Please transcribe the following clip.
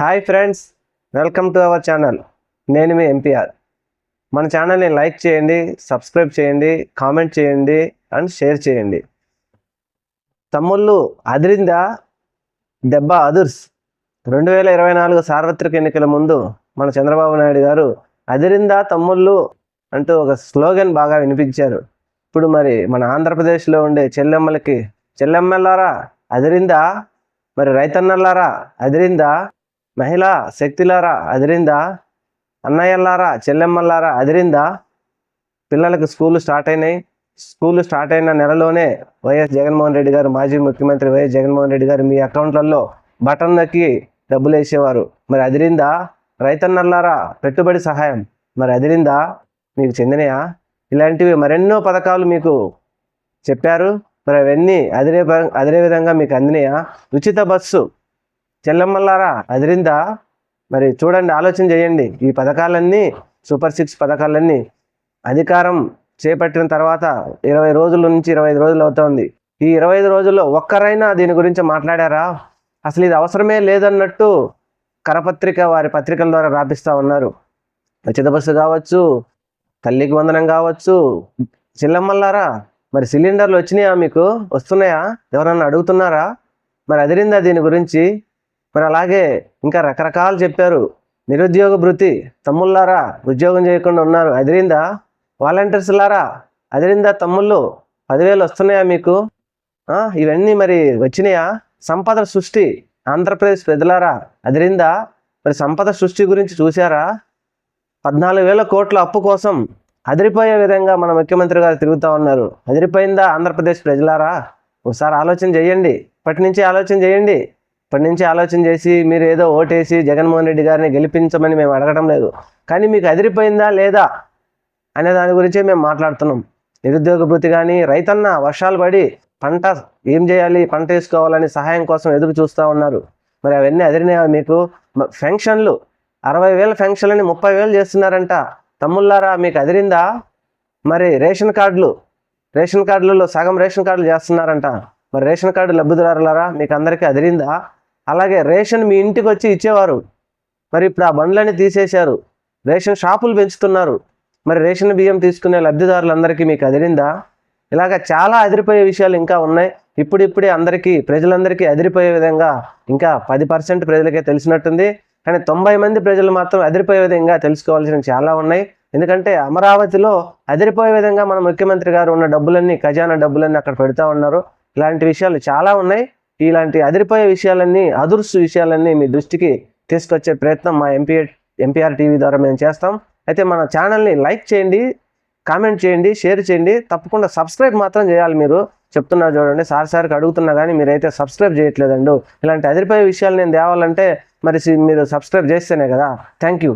Hi friends, welcome to our channel. నేను మీ MPR. మన ఛానల్ని లైక్ చేయండి, సబ్స్క్రైబ్ చేయండి, కామెంట్ చేయండి అండ్ షేర్ చేయండి. తమ్ముళ్ళు అదిరిందా దెబ్బ అదుర్స్. 2024 సార్వత్రిక ఎన్నికల ముందు మన చంద్రబాబు నాయుడు గారు అదిరిందా తమ్ముళ్ళు అంటూ ఒక స్లోగన్ బాగా వినిపించారు. ఇప్పుడు మరి మన ఆంధ్రప్రదేశ్లో ఉండే చెల్లెమ్మలారా అదిరిందా, మరి రైతన్నలారా అదిరిందా, మహిళా శక్తిలారా అదిరిందా, అన్నయ్యలారా చెల్లెమ్మలారా అదిరిందా. పిల్లలకు స్కూళ్ళు స్టార్ట్ అయిన నెలలోనే వైఎస్ జగన్మోహన్ రెడ్డి గారు, మాజీ ముఖ్యమంత్రి వైఎస్ జగన్మోహన్ రెడ్డి గారు మీ అకౌంట్లలో బటన్ నొక్కి డబ్బులు వేసేవారు. మరి అదిరిందా. రైతన్నలారా పెట్టుబడి సహాయం మరి అదిరిందా, మీకు చెందినయా. ఇలాంటివి మరెన్నో పథకాలు మీకు చెప్పారు. మరి అవన్నీ అదిరే విధంగా మీకు అందినయా. ఉచిత బస్సు చెల్లెమ్మలారా అదిరిందా. మరి చూడండి, ఆలోచన చేయండి. ఈ పథకాలన్నీ సూపర్ 6 పథకాలన్నీ అధికారం చేపట్టిన తర్వాత 20 రోజుల నుంచి 25 రోజులు అవుతోంది. ఈ 25 రోజుల్లో ఒక్కరైనా దీని గురించి మాట్లాడారా. అసలు ఇది అవసరమే లేదన్నట్టు కరపత్రిక వారి పత్రికల ద్వారా రాపిస్తూ ఉన్నారు. ఉచిత బస్సు కావచ్చు, తల్లికి వందనం కావచ్చు. చెల్లెమ్మలారా మరి సిలిండర్లు వచ్చినాయా, మీకు వస్తున్నాయా, ఎవరన్నా అడుగుతున్నారా. మరి అదిరిందా దీని గురించి. మరి అలాగే ఇంకా రకరకాలు చెప్పారు. నిరుద్యోగ భృతి తమ్ముళ్ళారా ఉద్యోగం చేయకుండా ఉన్నారు, అదిరిందా. వాలంటీర్స్లారా అదిరిందా తమ్ముళ్ళు, 10,000 వస్తున్నాయా మీకు. ఇవన్నీ మరి వచ్చినాయా. సంపద సృష్టి ఆంధ్రప్రదేశ్ ప్రజలారా అదిరిందా. మరి సంపద సృష్టి గురించి చూసారా. 14,000 కోట్ల అప్పు కోసం అదిరిపోయే విధంగా మన ముఖ్యమంత్రి గారు తిరుగుతూ ఉన్నారు. అదిరిపోయిందా ఆంధ్రప్రదేశ్ ప్రజలారా. ఒకసారి ఆలోచన చేయండి. ఇప్పటి నుంచి ఆలోచన చేసి మీరు ఏదో ఓటేసి జగన్మోహన్ రెడ్డి గారిని గెలిపించమని మేము అడగడం లేదు. కానీ మీకు అదిరిపోయిందా లేదా అనే దాని గురించే మేము మాట్లాడుతున్నాం. నిరుద్యోగ భృతి కానీ, రైతన్న వర్షాలు పడి పంట ఏం చేయాలి, పంట వేసుకోవాలని సహాయం కోసం ఎదురు చూస్తూ ఉన్నారు. మరి అవన్నీ అదిరినాయా మీకు. పెన్షన్లు 60,000 పెన్షన్లని 30,000 చేస్తున్నారంట. తమ్ముళ్ళారా మీకు అదిరిందా. మరి రేషన్ కార్డులలో సగం రేషన్ కార్డులు చేస్తున్నారంట. మరి రేషన్ కార్డు లబ్ధిదారులారా మీకు అందరికీ అదిరిందా. అలాగే రేషన్ మీ ఇంటికి వచ్చి ఇచ్చేవారు, మరి ఇప్పుడు ఆ బండ్లని తీసేశారు. రేషన్ షాపులు పెంచుతున్నారు. మరి రేషన్ బియ్యం తీసుకునే లబ్ధిదారులందరికీ మీకు అదిరిందా. ఇలాగ చాలా అదిరిపోయే విషయాలు ఇంకా ఉన్నాయి. ఇప్పుడిప్పుడే ప్రజలందరికీ అదిరిపోయే విధంగా ఇంకా 10% ప్రజలకే తెలిసినట్టుంది. కానీ 90 మంది ప్రజలు మాత్రం అదిరిపోయే విధంగా తెలుసుకోవాల్సినవి చాలా ఉన్నాయి. ఎందుకంటే అమరావతిలో అదిరిపోయే విధంగా మన ముఖ్యమంత్రి గారు ఉన్న ఖజానా డబ్బులన్నీ అక్కడ పెడతా ఉన్నారు. ఇలాంటి విషయాలు చాలా ఉన్నాయి. ఇలాంటి అదిరిపోయే విషయాలన్నీ, అదుర్సు విషయాలన్నీ మీ దృష్టికి తీసుకొచ్చే ప్రయత్నం మా ఎంపీఆర్ టీవీ ద్వారా మేము చేస్తాం. అయితే మన ఛానల్ని లైక్ చేయండి, కామెంట్ చేయండి, షేర్ చేయండి. తప్పకుండా సబ్స్క్రైబ్ మాత్రం చేయాలి. మీరు చెప్తున్నా చూడండి, సార్కి అడుగుతున్నా కానీ మీరైతే సబ్స్క్రైబ్ చేయట్లేదండి. ఇలాంటి అదిరిపోయే విషయాలు నేను తేవాలంటే మరి మీరు సబ్స్క్రైబ్ చేస్తేనే కదా. Thank you.